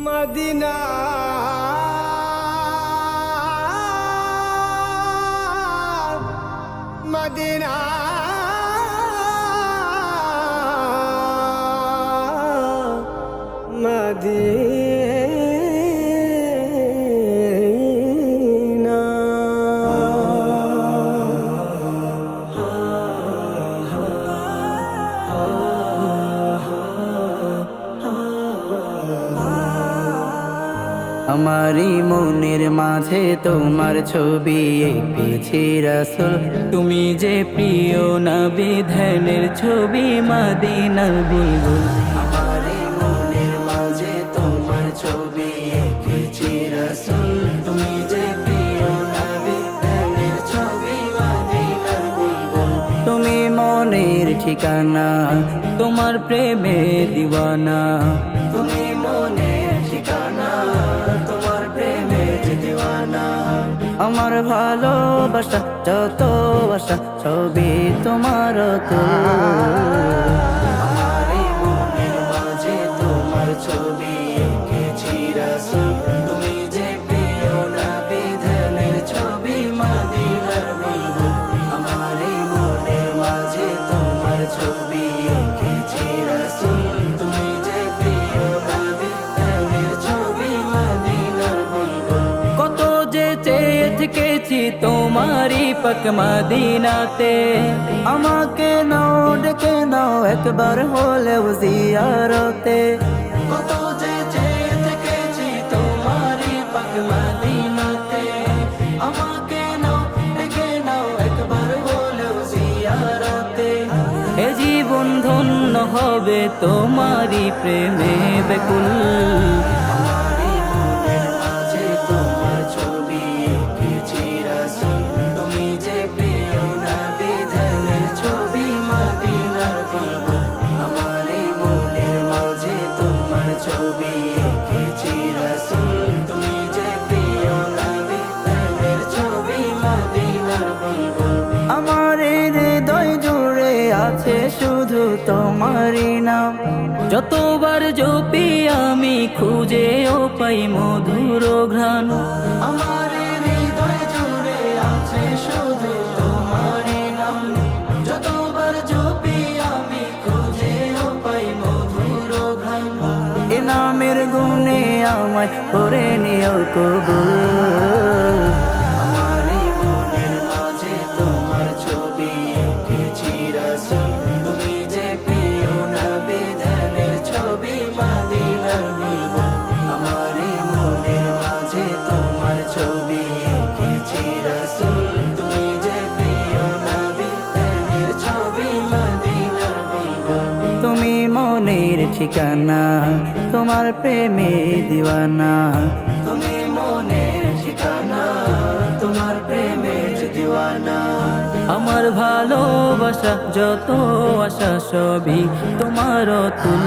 Medina Medina Medina আমারি মনের মাঝে তোমার ছবি এঁকেছি রাসূল, তুমি যে প্রিয় নবী ধ্যানের ছবি মদিনার বুলবুল। আমারি মনের মাঝে তোমার ছবি এঁকেছি রাসূল, তুমি যে প্রিয় নবী ধ্যানের ছবি মদিনার বুলবুল। তুমি মনের ঠিকানা, তোমার প্রেমে দিওয়ানা, তুমি মনের ঠিকানা, তোমার প্রেমে দিওয়ানা। আমার ভালোবাসা যত বাসা ছবি তোমার তো। আমারি মনের মাঝে তোমার ছবি এঁকেছি রাসূল, তুমি যে প্রিয় নবী ধ্যানের ছবি মদিনার বুলবুল। আমারি মনের মাঝে তোমার ছবি এঁকেছি রাসূল, তুমি যে প্রিয় নবী ধ্যানের ছবি মদিনার বুলবুল। কত যে চেয়ে থেকেছি তোমারি পাক মদিনাতে, আমাকে নাও ডেকে নাও একবার হলেও জিয়ারতে। কত যে চেয়ে থেকেছি তোমারি পাক মদিনাতে, আমাকে নাও ডেকে নাও একবার হলেও জিয়ারতে। এ জীবন ধন্য হবে তোমারি প্রেমে বেকুল। আমারি মনের মাঝে তোমার ছবি এঁকেছি রাসূল, তুমি যে প্রিয় নবী ধ্যানের ছবি মদিনার বুলবুল। আমারি মনের মাঝে তোমার ছবি এঁকেছি রাসূল, তুমি যে প্রিয় নবী ধ্যানের ছবি মদিনার বুলবুল। আমার হৃদয় জুড়ে আছে শুধু তোমারই নাম, যতবার জপি আমি খুঁজে ও পাই মধুর ঘ্রাণ। আমার হৃদয় জুড়ে আছে শুধু তোমারই নাম, যতবার জপি আমি খুঁজে ও পাই মধুর ঘ্রাণ। এ নামের গুণে আমায় করে নিও কবুল। আমারি মনের মাঝে তোমার ছবি এঁকেছি রাসূল, তুমি যে প্রিয় নবী ধ্যানের ছবি মদিনার বুলবুল। আমারি মনের মাঝে তোমার ছবি এঁকেছি রাসূল, তুমি যে প্রিয় নবী ধ্যানের ছবি মদিনার বুলবুল। তুমি মনের ঠিকানা, তোমার প্রেমে দিওয়ানা, তুমি মনের ঠিকানা, তোমার প্রেমে দিওয়ানা। আমার ভালোবাসা যত আশা সবই তোমার তুল।